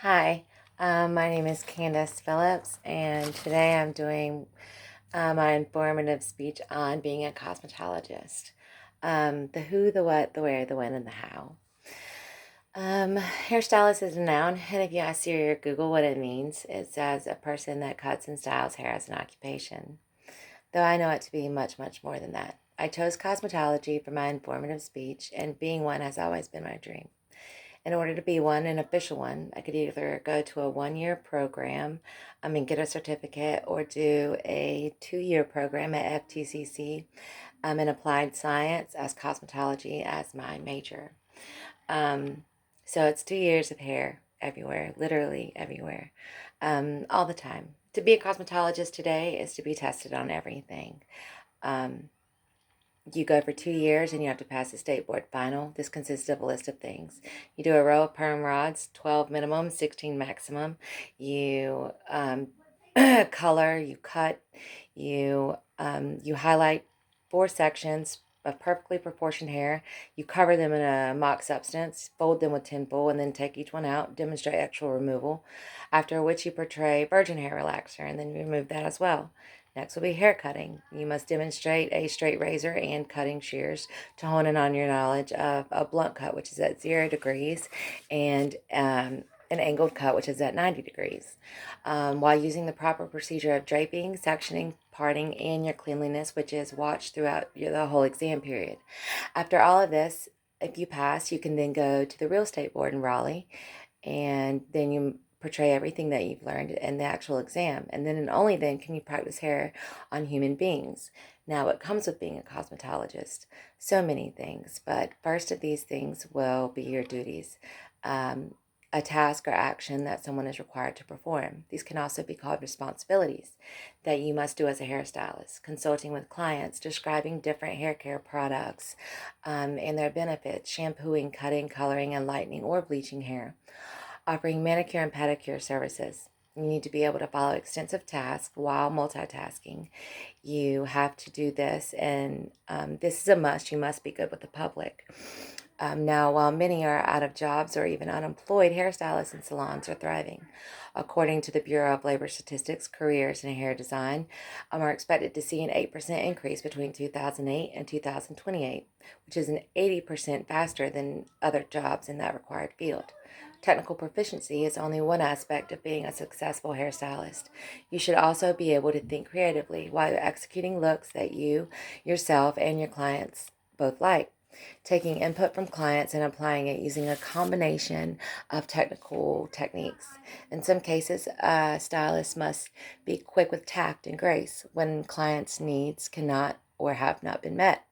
Hi, my name is Candace Phillips, and today I'm doing my informative speech on being a cosmetologist. The who, the what, the where, the when, and the how. Hairstylist is a noun, and if you ask Siri or Google what it means, it says a person that cuts and styles hair as an occupation. Though I know it to be much, much more than that. I chose cosmetology for my informative speech, and being one has always been my dream. In order to be one, an official one, I could either go to a 1 year program, get a certificate, or do a 2 year program at FTCC in applied science as cosmetology as my major. Um, so it's 2 years of hair everywhere, literally everywhere, all the time. To be a cosmetologist today is to be tested on everything. Um, you go for 2 years and you have to pass the state board final. This consists of a list of things. You do a row of perm rods, 12 minimum, 16 maximum. You color, you cut, you highlight 4 sections of perfectly proportioned hair. You cover them in a mock substance, fold them with tinfoil, and then take each one out, demonstrate actual removal. After which you portray virgin hair relaxer, and then you remove that as well. Next will be hair cutting. You must demonstrate a straight razor and cutting shears to hone in on your knowledge of a blunt cut, which is at 0 degrees, and an angled cut, which is at 90 degrees. While using the proper procedure of draping, sectioning, parting, and your cleanliness, which is watched throughout the whole exam period. After all of this, if you pass, you can then go to the real estate board in Raleigh, and then you portray everything that you've learned in the actual exam, and then and only then can you practice hair on human beings. Now, what comes with being a cosmetologist? So many things, but first of these things will be your duties. A task or action that someone is required to perform. These can also be called responsibilities that you must do as a hairstylist, consulting with clients, describing different hair care products and their benefits, shampooing, cutting, coloring, and lightening or bleaching hair, offering manicure and pedicure services. You need to be able to follow extensive tasks while multitasking. You have to do this, and this is a must. You must be good with the public. Now, while many are out of jobs or even unemployed, hairstylists and salons are thriving. According to the Bureau of Labor Statistics, careers in hair design are expected to see an 8% increase between 2008 and 2028, which is an 80% faster than other jobs in that required field. Technical proficiency is only one aspect of being a successful hairstylist. You should also be able to think creatively while you're executing looks that you, yourself, and your clients both like. Taking input from clients and applying it using a combination of technical techniques. In some cases, a stylist must be quick with tact and grace when clients' needs cannot or have not been met.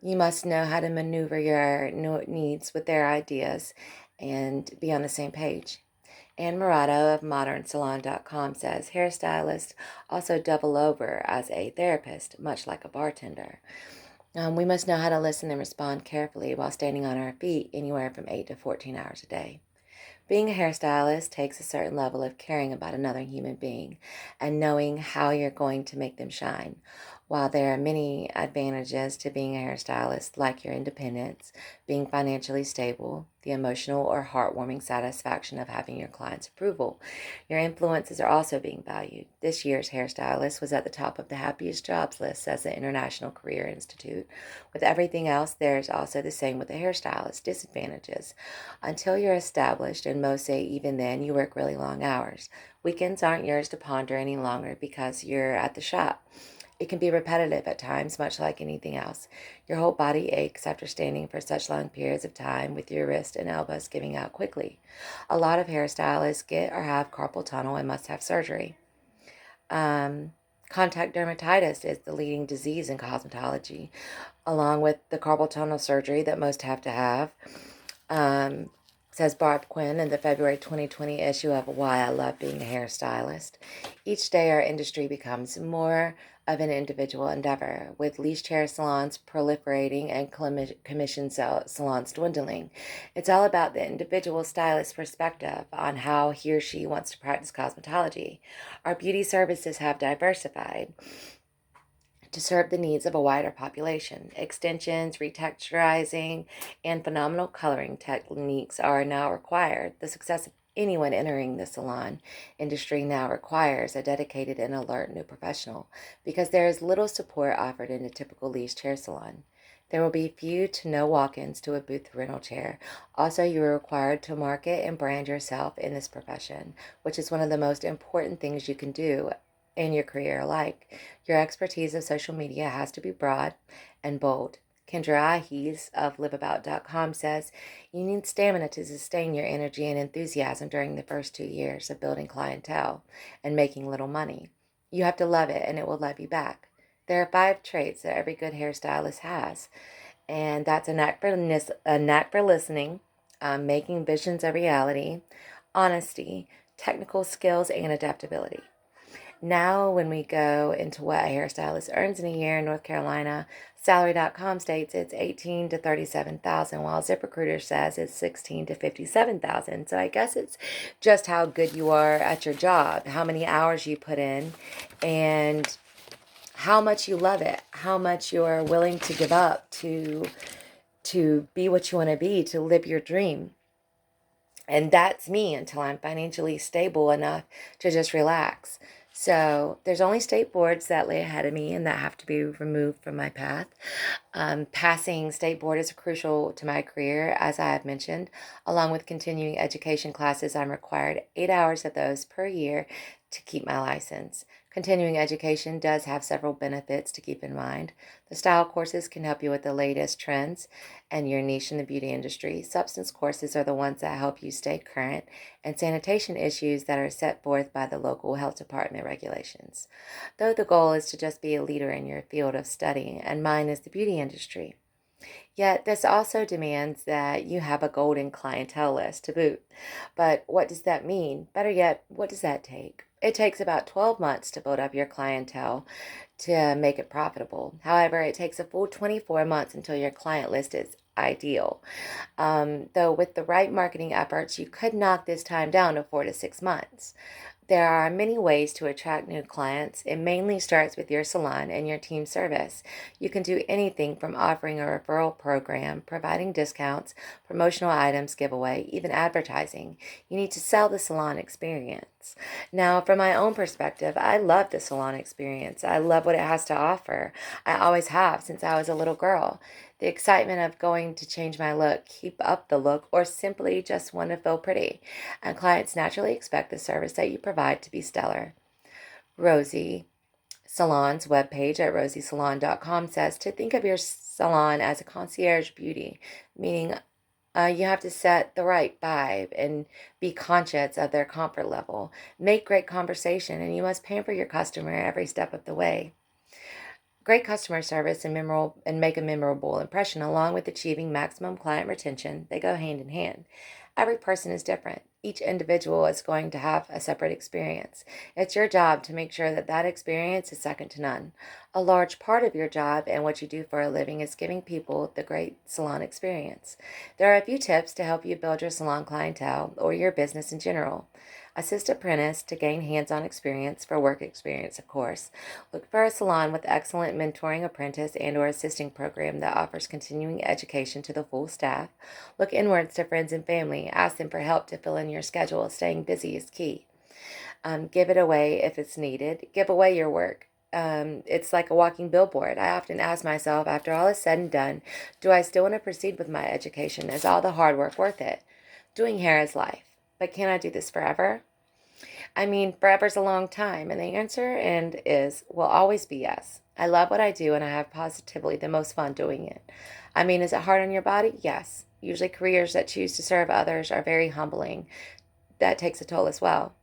You must know how to maneuver your needs with their ideas and be on the same page. Anne Murato of ModernSalon.com says hairstylists also double over as a therapist, much like a bartender. We must know how to listen and respond carefully while standing on our feet anywhere from 8 to 14 hours a day. Being a hairstylist takes a certain level of caring about another human being and knowing how you're going to make them shine. While there are many advantages to being a hairstylist, like your independence, being financially stable, the emotional or heartwarming satisfaction of having your client's approval, your influences are also being valued. This year's hairstylist was at the top of the happiest jobs list, says the International Career Institute. With everything else, there's also the same with the hairstylist disadvantages. Until you're established, and most say even then, you work really long hours. Weekends aren't yours to ponder any longer because you're at the shop. It can be repetitive at times, much like anything else. Your whole body aches after standing for such long periods of time with your wrists and elbows giving out quickly. A lot of hairstylists get or have carpal tunnel and must have surgery. Contact dermatitis is the leading disease in cosmetology, along with the carpal tunnel surgery that most have to have. Says Barb Quinn in the February 2020 issue of Why I Love Being a Hairstylist. Each day our industry becomes more of an individual endeavor, with leased hair salons proliferating and commission salons dwindling. It's all about the individual stylist's perspective on how he or she wants to practice cosmetology. Our beauty services have diversified to serve the needs of a wider population. Extensions, retexturizing, and phenomenal coloring techniques are now required. The success of anyone entering the salon industry now requires a dedicated and alert new professional because there is little support offered in a typical leased chair salon. There will be few to no walk-ins to a booth rental chair. Also, you are required to market and brand yourself in this profession, which is one of the most important things you can do in your career alike. Your expertise of social media has to be broad and bold. Kendra Ahies of liveabout.com says, you need stamina to sustain your energy and enthusiasm during the first 2 years of building clientele and making little money. You have to love it and it will love you back. There are 5 traits that every good hairstylist has, and that's a knack for listening, making visions a reality, honesty, technical skills, and adaptability. Now, when we go into what a hairstylist earns in a year in North Carolina, salary.com states it's 18 to 37,000, while ZipRecruiter says it's 16 to 57,000. So I guess it's just how good you are at your job, how many hours you put in, and how much you love it, how much you're willing to give up to be what you want to be, to live your dream. And that's me until I'm financially stable enough to just relax. So there's only state boards that lay ahead of me and that have to be removed from my path. Passing state board is crucial to my career, as I have mentioned. Along with continuing education classes, I'm required 8 hours of those per year to keep my license. Continuing education does have several benefits to keep in mind. The style courses can help you with the latest trends and your niche in the beauty industry. Substance courses are the ones that help you stay current, and sanitation issues that are set forth by the local health department regulations. Though the goal is to just be a leader in your field of study, and mine is the beauty industry. Yet this also demands that you have a golden clientele list to boot. But what does that mean? Better yet, what does that take? It takes about 12 months to build up your clientele to make it profitable. However, it takes a full 24 months until your client list is ideal. Though with the right marketing efforts, you could knock this time down to 4 to 6 months. There are many ways to attract new clients. It mainly starts with your salon and your team service. You can do anything from offering a referral program, providing discounts, promotional items, giveaway, even advertising. You need to sell the salon experience. Now, from my own perspective, I love the salon experience. I love what it has to offer. I always have since I was a little girl. The excitement of going to change my look, keep up the look, or simply just want to feel pretty. And clients naturally expect the service that you provide to be stellar. Rosie Salon's webpage at rosiesalon.com says to think of your salon as a concierge beauty, meaning you have to set the right vibe and be conscious of their comfort level. Make great conversation, and you must pamper your customer every step of the way. Great customer service and make a memorable impression, along with achieving maximum client retention, they go hand in hand. Every person is different. Each individual is going to have a separate experience. It's your job to make sure that that experience is second to none. A large part of your job and what you do for a living is giving people the great salon experience. There are a few tips to help you build your salon clientele or your business in general. Assist apprentice to gain hands-on experience for work experience, of course. Look for a salon with excellent mentoring apprentice and or assisting program that offers continuing education to the full staff. Look inwards to friends and family. Ask them for help to fill in your schedule. Staying busy is key. Give it away if it's needed. Give away your work. It's like a walking billboard. I often ask myself, after all is said and done, do I still want to proceed with my education? Is all the hard work worth it? Doing hair is life. But can I do this forever? I mean, forever's a long time, and the answer will always be yes. I love what I do, and I have positively the most fun doing it. I mean, is it hard on your body? Yes. Usually careers that choose to serve others are very humbling. That takes a toll as well.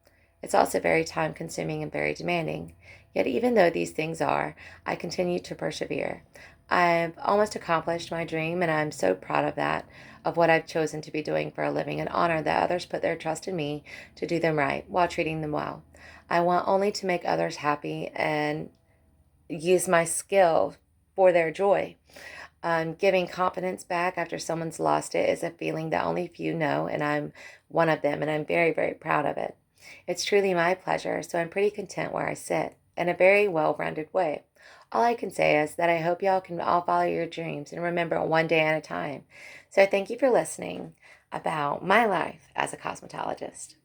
It's also very time consuming and very demanding. Yet even though these things are, I continue to persevere. I've almost accomplished my dream, and I'm so proud of that, of what I've chosen to be doing for a living, and honor that others put their trust in me to do them right while treating them well. I want only to make others happy and use my skill for their joy. Giving confidence back after someone's lost it is a feeling that only few know, and I'm one of them, and I'm very, very proud of it. It's truly my pleasure, so I'm pretty content where I sit, in a very well-rounded way. All I can say is that I hope y'all can all follow your dreams and remember one day at a time. So thank you for listening about my life as a cosmetologist.